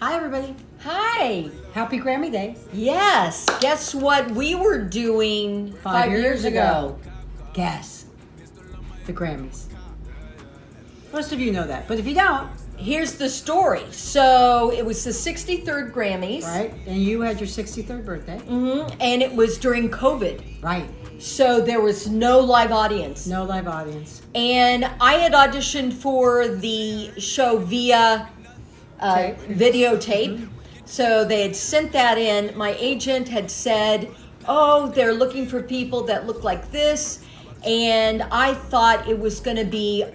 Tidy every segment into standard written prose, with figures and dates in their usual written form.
Hi, everybody. Hi. Happy Grammy Day. Yes. Guess what we were doing 5 years ago? Guess. The Grammys. Most of you know that, but if you don't, Here's the story. So it was the 63rd Grammys. right? And you had your 63rd birthday. And it was during COVID. Right. So there was no live audience. No live audience. And I had auditioned for the show via Tape. videotape. So they had sent that in. My agent had said, oh, they're looking for people that look like this. And I thought it was going to be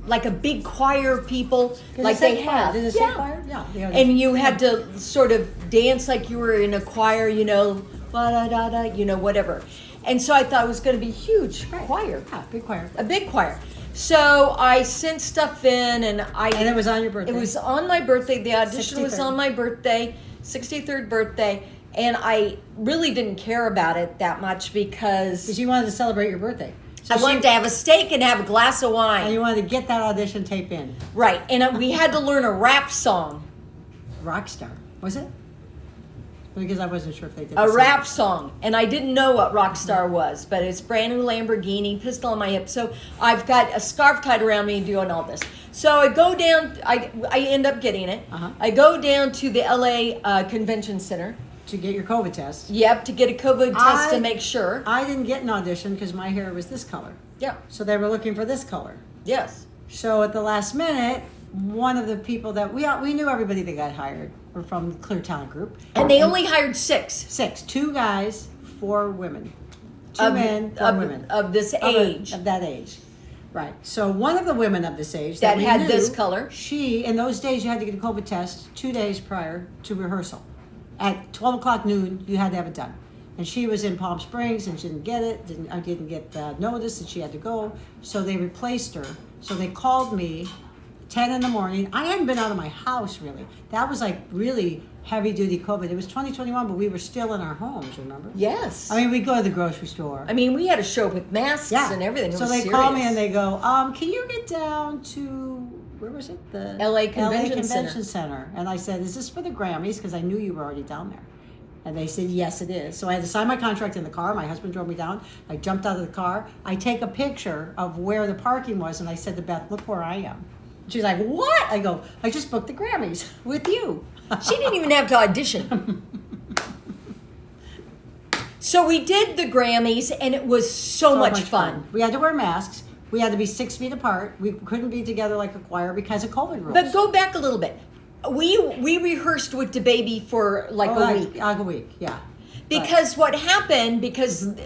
like a big choir of people, like they have. Did it say choir? Yeah. And you had to sort of dance like you were in a choir, you know, da-da-da-da, you know, whatever. And so I thought it was going to be huge choir. Yeah, big choir. A big choir. So I sent stuff in, and it was on your birthday. It was on my birthday. The audition was 63rd. on my birthday, 63rd birthday, and I really didn't care about it that much because you wanted to celebrate your birthday. So I wanted to have a steak and have a glass of And wine. you wanted to get that audition tape in. Right, and we had to learn a rap song. Rockstar. Was it? Because I wasn't sure if they did A the same. rap song, and I didn't know what Rockstar was, but it's brand new Lamborghini, pistol on my hip. So I've got a scarf tied around me doing all this. So I go down, I end up getting it. Uh-huh. I go down to the LA Convention Center. To get your COVID test. Yep, to get a COVID test to make sure. I didn't get an audition because my hair was this color. Yep, So they were looking for this color. yes. So at the last minute, one of the people that we knew everybody that got hired were from the Clear Talent Group. And they only hired six. 2 guys, 4 women. 2 men, 4 women. Of this age. Of that age. Right. So one of the women of this age That we had knew, this color. in those days, you had to get a COVID test 2 days prior to rehearsal. At 12 o'clock noon, you had to have it done. And she was in Palm Springs and she didn't get it, didn't get notice that she had to go. So they replaced her. So they called me 10 in the morning. I hadn't been out of my house really. That was like really heavy duty COVID. It was 2021, but we were still in our homes, remember? Yes. I mean, we'd go to the grocery store. I mean, we had a show with masks and everything. It So was they serious. call me and they go, can you get down to, where was it? The LA Convention Center. And I said, is this for the Grammys? Because I knew you were already down there. And they said, yes, it is. So I had to sign my contract in the car. My husband drove me down. I jumped out of the car. I take a picture of where the parking was. And I said to Beth, look where I am. She's like, what? I go, I just booked the Grammys with you. She didn't even have to audition. So we did the Grammys, and it was so much fun. We had to wear masks. We had to be 6 feet apart. We couldn't be together like a choir because of COVID rules. But go back a little bit. We rehearsed with DaBaby for like a week. Like a week, yeah. Because what happened,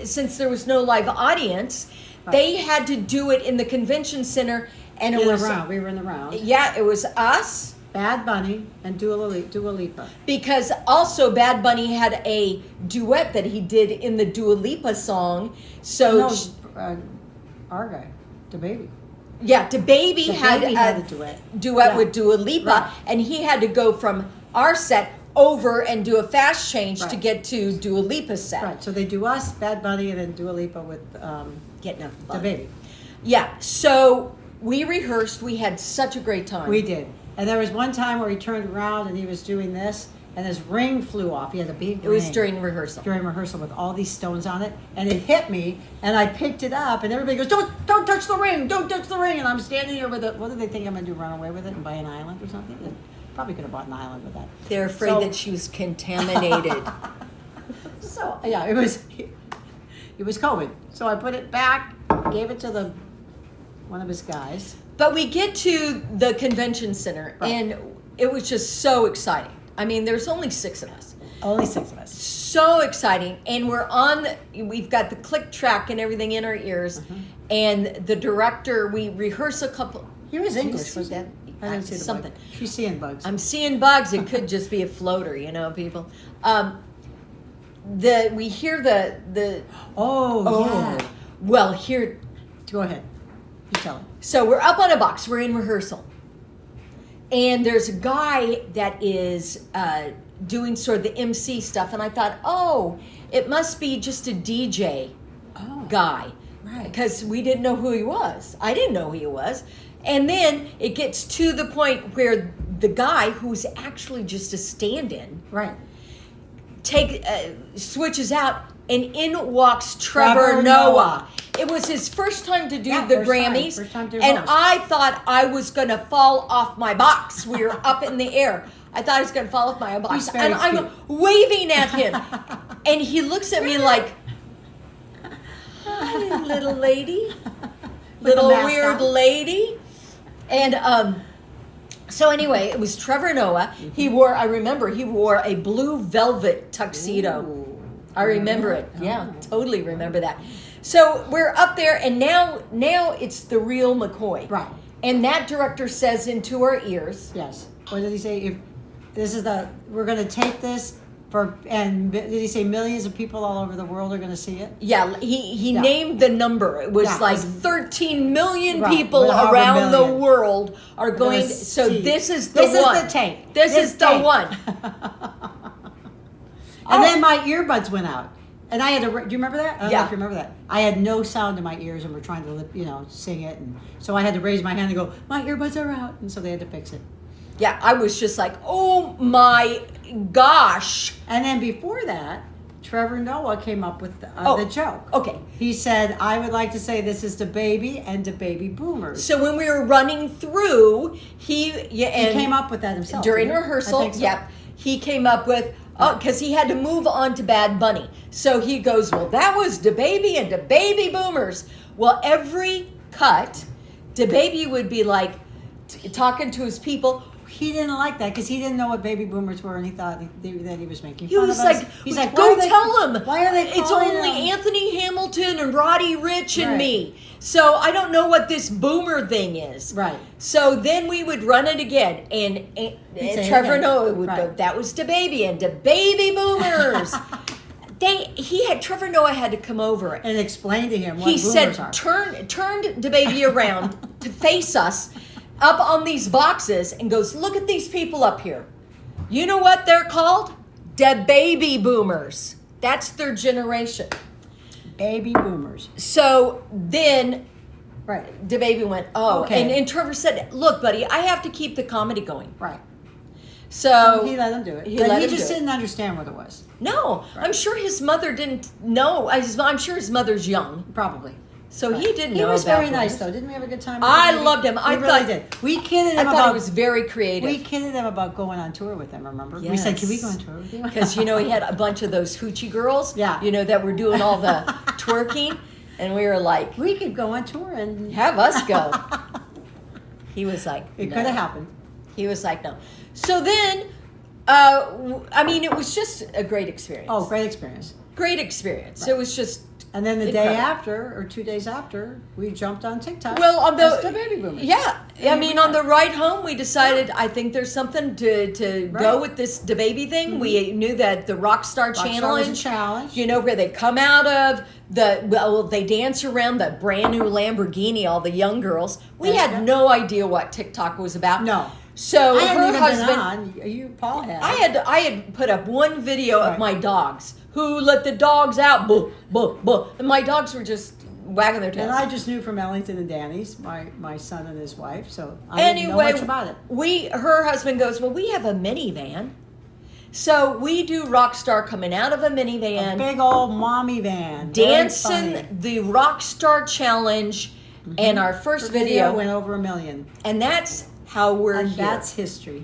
since there was no live audience, they had to do it in the convention center, and it was we were in the round. Yeah, it was us, Bad Bunny, and Dua Lipa. because also Bad Bunny had a duet that he did in the Dua Lipa song. So Our guy, DaBaby. yeah, DaBaby had a duet with Dua Lipa, Right. and he had to go from our set over and do a fast change to get to Dua Lipa's set. Right, so they do us, Bad Bunny, and then Dua Lipa with Getting up the DaBaby. Yeah, so we rehearsed. We had such a great time. We did. And there was one time where he turned around and he was doing this, and his ring flew off. He had a big ring. It was during rehearsal. During rehearsal with all these stones on it, and it hit me, and I picked it up, and everybody goes, don't touch the ring, don't touch the ring, and I'm standing here with it. What do they think I'm going to do, run away with it and buy an island or something? And probably could have bought an island with that. They're afraid that she was contaminated. So, yeah, it was COVID. So I put it back, gave it to one of his guys. But we get to the convention center, and it was just so exciting. I mean, there's only 6 of us. Only 6 of us. So exciting. And we've got the click track and everything in our ears. And the director, we rehearse a couple. He was English, was that? I didn't see the something. bug. She's seeing bugs. I'm seeing bugs. It could just be a floater, people. We hear the yeah. Well, here. Go ahead. You tell him. So we're up on a box. We're in rehearsal. And there's a guy that is doing sort of the MC stuff. And I thought, it must be just a DJ guy. Right. Because we didn't know who he was. I didn't know who he was. And then it gets to the point where the guy who's actually just a stand-in Right. switches out, and in walks Trevor Noah. It was his first time to do the Grammys, First time to and host. I thought I was going to fall off my box. We were up in the air. I thought I was going to fall off my box, He's very and I'm cute. waving at him, and he looks at me like, "Hi, little lady, With a little mask weird on. lady," and So anyway, it was Trevor Noah. I remember he wore a blue velvet tuxedo. Ooh. I remember it. Oh. Yeah, totally remember that. So we're up there, and now it's the real McCoy. Right. And that director says into our ears, Yes. What did he say? If this is we're going to tape this and did he say millions of people all over the world are going to see it? yeah, he Yeah. named the number. It was Yeah, like it was- 13 million Right, people with however around the million. world are going. gonna So see. this is the This is one. the tape. This is the tape. one. And then my earbuds went out. And I had to, do you remember that? I don't know Yeah. if you remember that. I had no sound in my ears and we're trying to, sing it. And so I had to raise my hand and go, my earbuds are out. And so they had to fix it. Yeah, I was just like, oh my gosh. And then before that, Trevor Noah came up with the joke. Okay. He said, I would like to say this is the baby and the baby boomers. So when we were running through, he He came up with that himself. during didn't he? I rehearsal. think so. Yep, he came up with because he had to move on to Bad Bunny. So he goes, well, that was the baby and the baby boomers. Well, every cut, the baby would be like talking to his people. He didn't like that because he didn't know what baby boomers were and he thought that he was making He fun was of us. like, He's like, go why are they- tell him. Why are they It's calling only them- Anthony Hamilton and Roddy Ricch and Right. me. So I don't know what this boomer thing is. Right. So then we would run it again, and say it Trevor again. Noah would go, Right. that was the baby and the baby boomers. Trevor Noah had to come over. And explain to him what He boomers said, are. turned the baby around to face us up on these boxes and goes, look at these people up here. You know what they're called? The baby boomers. That's their generation. Baby boomers. So then Right. the baby went, oh. Okay. And Trevor said, look, buddy, I have to keep the comedy going. Right. So He let him do it. He But let he him just do it. didn't understand what it was. No, I'm sure his mother didn't know. I'm sure his mother's young. Probably. So he didn't He know was about very nice, boomers. though. Didn't we have a good time? with I the baby? loved him. We I really thought- did. We kidded I him thought about. it was very creative. We kidded him about going on tour with him. Remember? We said, "Can we go on tour with you?" Because he had a bunch of those hoochie girls, Yeah. that were doing all the twerking, and we were like, we could go on tour and have us go. He was like, it no. could have happened. He was like, no. So then, it was just a great experience. Oh, great experience. Great experience. Right. It was just. And then the Incredible. day after, or 2 days after, we jumped on TikTok. Well, on as the baby boomers. yeah, on the ride home, we decided I think there's something to Right. go with this the baby thing. We knew that the Rockstar Rockstar was a Challenge, challenge. where they come out of they dance around the brand new Lamborghini, all the young girls. We Yeah. had no idea what TikTok was about. No. So I hadn't her even husband, been on. You, Paul had. I had put up one video of Right. my dogs who let the dogs out, boo, boo, boo. And my dogs were just wagging their tails. And I just knew from Ellington and Danny's, my son and his wife, so I didn't know much about it. Her husband goes, well, we have a minivan. So we do Rockstar coming out of a A minivan, big old mommy van. Very dancing funny. the Rockstar Challenge, and our first The video video, went over 1 million. and that's how we're And here. that's history.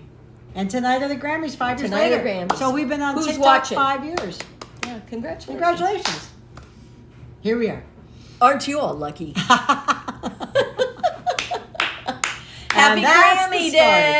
And tonight are the Grammys, 5 years Tonight are later. Grammys. So we've been on Who's TikTok watching? 5 years. Yeah, congratulations. Congratulations. Here we are. Aren't you all lucky? And Happy that's the Grammy story. Day!